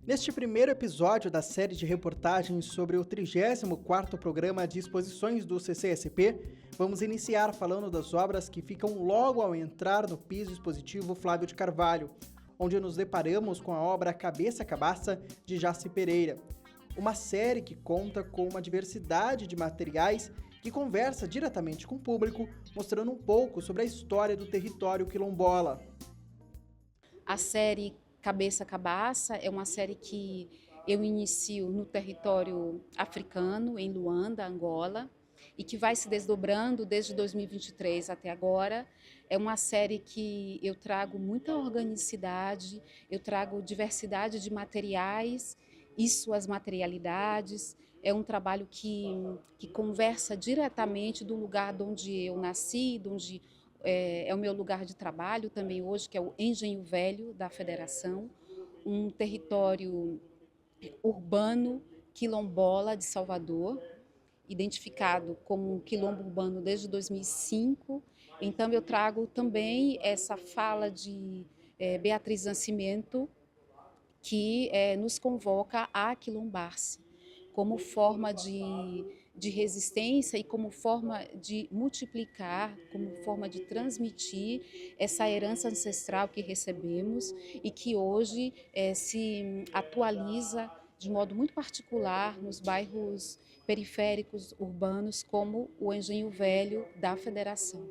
Neste primeiro episódio da série de reportagens sobre o 34º Programa de Exposições do CCSP, vamos iniciar falando das obras que ficam logo ao entrar no piso expositivo Flávio de Carvalho, onde nos deparamos com a obra Cabeça a Cabaça, de Jaci Pereira. Uma série que conta com uma diversidade de materiais que conversa diretamente com o público, mostrando um pouco sobre a história do território quilombola. A série Cabeça a Cabaça é uma série que eu inicio no território africano, em Luanda, Angola, e que vai se desdobrando desde 2023 até agora. É uma série que eu trago muita organicidade, eu trago diversidade de materiais e suas materialidades. É um trabalho que conversa diretamente do lugar de onde eu nasci, de onde é o meu lugar de trabalho também hoje, que é o Engenho Velho da Federação, um território urbano quilombola de Salvador, identificado como um quilombo urbano desde 2005. Então eu trago também essa fala de Beatriz Nascimento, que nos convoca a quilombar-se como forma de resistência e como forma de multiplicar, como forma de transmitir essa herança ancestral que recebemos e que hoje se atualiza de modo muito particular nos bairros periféricos urbanos, como o Engenho Velho da Federação.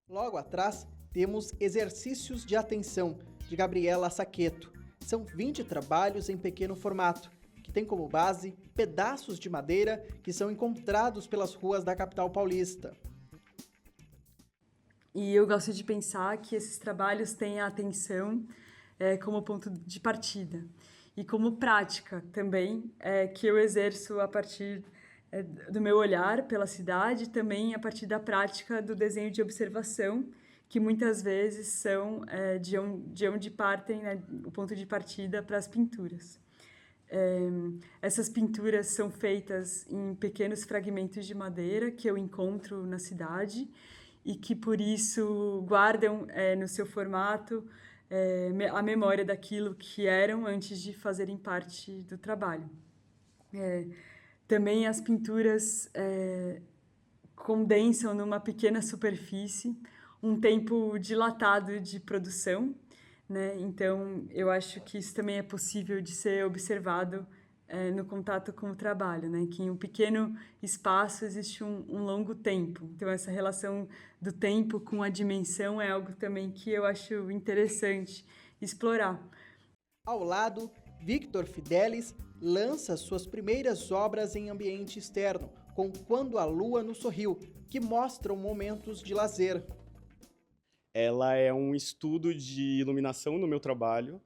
Logo atrás, temos Exercícios de Atenção, de Gabriela Saqueto. São 20 trabalhos em pequeno formato, que tem como base pedaços de madeira que são encontrados pelas ruas da capital paulista. E eu gosto de pensar que esses trabalhos têm a atenção como ponto de partida e como prática também, que eu exerço a partir do meu olhar pela cidade, também a partir da prática do desenho de observação, que muitas vezes são de onde partem, né, o ponto de partida para as pinturas. Essas pinturas são feitas em pequenos fragmentos de madeira que eu encontro na cidade e que, por isso, guardam no seu formato a memória daquilo que eram antes de fazerem parte do trabalho. Também as pinturas condensam numa pequena superfície um tempo dilatado de produção, né? Então, eu acho que isso também é possível de ser observado no contato com o trabalho, né? Que em um pequeno espaço existe um longo tempo. Então, essa relação do tempo com a dimensão é algo também que eu acho interessante explorar. Ao lado, Victor Fidelis lança suas primeiras obras em ambiente externo, com Quando a Lua nos Sorriu, que mostram momentos de lazer. Ela é um estudo de iluminação no meu trabalho.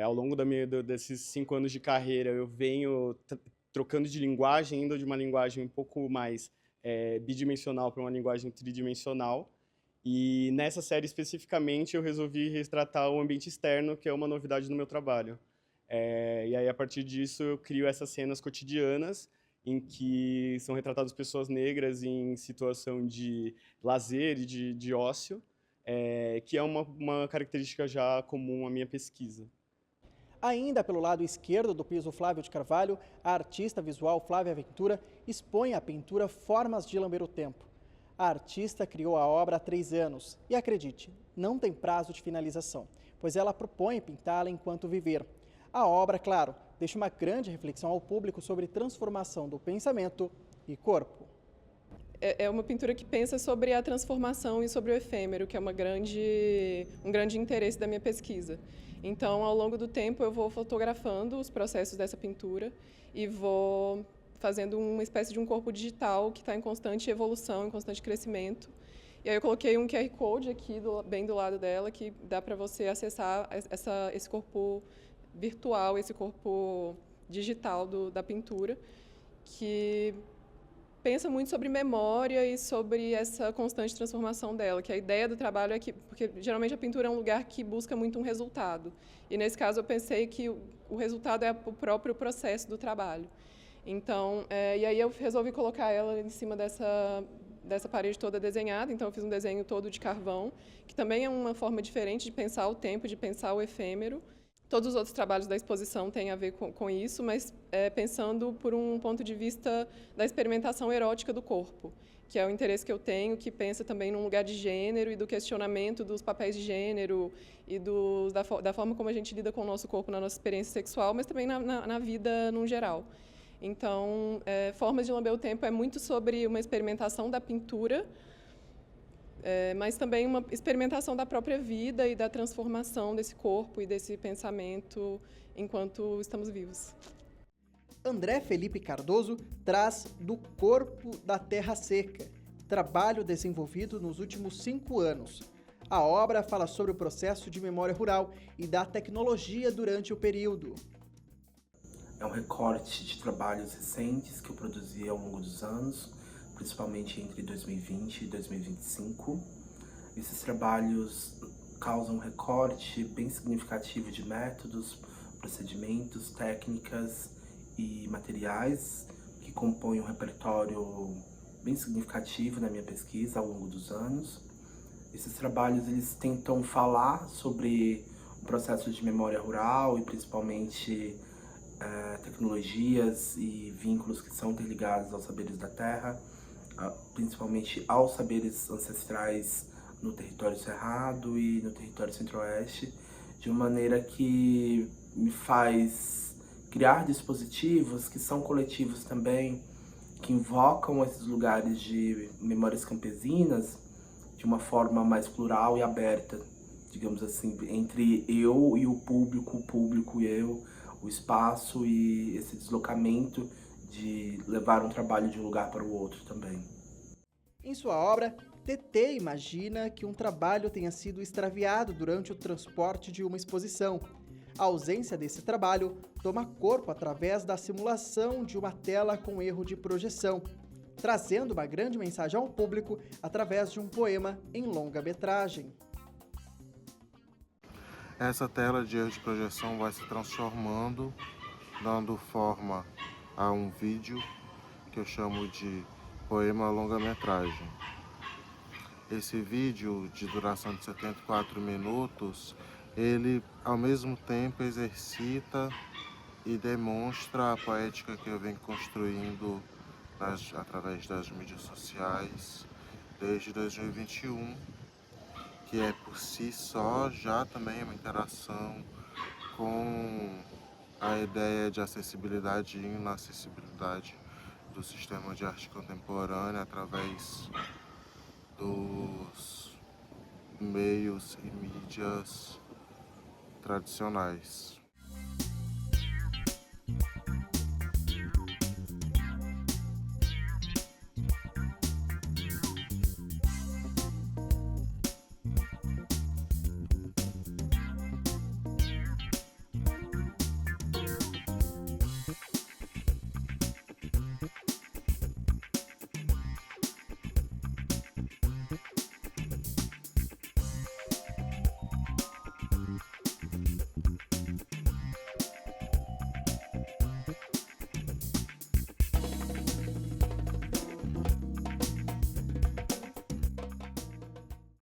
Ao longo desses 5 anos de carreira, eu venho trocando de linguagem, indo de uma linguagem um pouco mais bidimensional para uma linguagem tridimensional. E nessa série especificamente, eu resolvi retratar o ambiente externo, que é uma novidade no meu trabalho. E aí, a partir disso, eu crio essas cenas cotidianas, em que são retratadas pessoas negras em situação de lazer e de ócio, que é uma característica já comum à minha pesquisa. Ainda pelo lado esquerdo do piso Flávio de Carvalho, a artista visual Flávia Ventura expõe a pintura Formas de Lamber o Tempo. A artista criou a obra há 3 anos e, acredite, não tem prazo de finalização, pois ela propõe pintá-la enquanto viver. A obra, claro, deixa uma grande reflexão ao público sobre transformação do pensamento e corpo. É uma pintura que pensa sobre a transformação e sobre o efêmero, que é um grande interesse da minha pesquisa. Então, ao longo do tempo, eu vou fotografando os processos dessa pintura e vou fazendo uma espécie de um corpo digital que está em constante evolução, em constante crescimento. E aí eu coloquei um QR Code aqui, bem do lado dela, que dá para você acessar esse corpo virtual, esse corpo digital da pintura, que pensa muito sobre memória e sobre essa constante transformação dela, que a ideia do trabalho é que, porque geralmente a pintura é um lugar que busca muito um resultado, e nesse caso eu pensei que o resultado é o próprio processo do trabalho. Então, e aí eu resolvi colocar ela em cima dessa parede toda desenhada, então eu fiz um desenho todo de carvão, que também é uma forma diferente de pensar o tempo, de pensar o efêmero. Todos os outros trabalhos da exposição têm a ver com isso, mas pensando por um ponto de vista da experimentação erótica do corpo, que é o interesse que eu tenho, que pensa também num lugar de gênero e do questionamento dos papéis de gênero e da forma como a gente lida com o nosso corpo na nossa experiência sexual, mas também na vida no geral. Então, Formas de Lamber o Tempo é muito sobre uma experimentação da pintura, mas também uma experimentação da própria vida e da transformação desse corpo e desse pensamento enquanto estamos vivos. André Felipe Cardoso traz Do Corpo da Terra Seca, trabalho desenvolvido nos últimos 5 anos. A obra fala sobre o processo de memória rural e da tecnologia durante o período. É um recorte de trabalhos recentes que eu produzi ao longo dos anos, principalmente entre 2020 e 2025. Esses trabalhos causam um recorte bem significativo de métodos, procedimentos, técnicas e materiais que compõem um repertório bem significativo na minha pesquisa ao longo dos anos. Esses trabalhos eles tentam falar sobre o processo de memória rural e principalmente tecnologias e vínculos que são interligados aos saberes da terra, principalmente aos saberes ancestrais no território cerrado e no território centro-oeste, de uma maneira que me faz criar dispositivos que são coletivos também, que invocam esses lugares de memórias campesinas de uma forma mais plural e aberta, digamos assim, entre eu e o público e eu, o espaço e esse deslocamento de levar um trabalho de um lugar para o outro também. Em sua obra, TT imagina que um trabalho tenha sido extraviado durante o transporte de uma exposição. A ausência desse trabalho toma corpo através da simulação de uma tela com erro de projeção, trazendo uma grande mensagem ao público através de um poema em longa-metragem. Essa tela de erro de projeção vai se transformando, dando forma a um vídeo que eu chamo de poema longa-metragem. Esse vídeo, de duração de 74 minutos, ele ao mesmo tempo exercita e demonstra a poética que eu venho construindo através das mídias sociais desde 2021, que é por si só já também uma interação com a ideia de acessibilidade e inacessibilidade do sistema de arte contemporânea através dos meios e mídias tradicionais.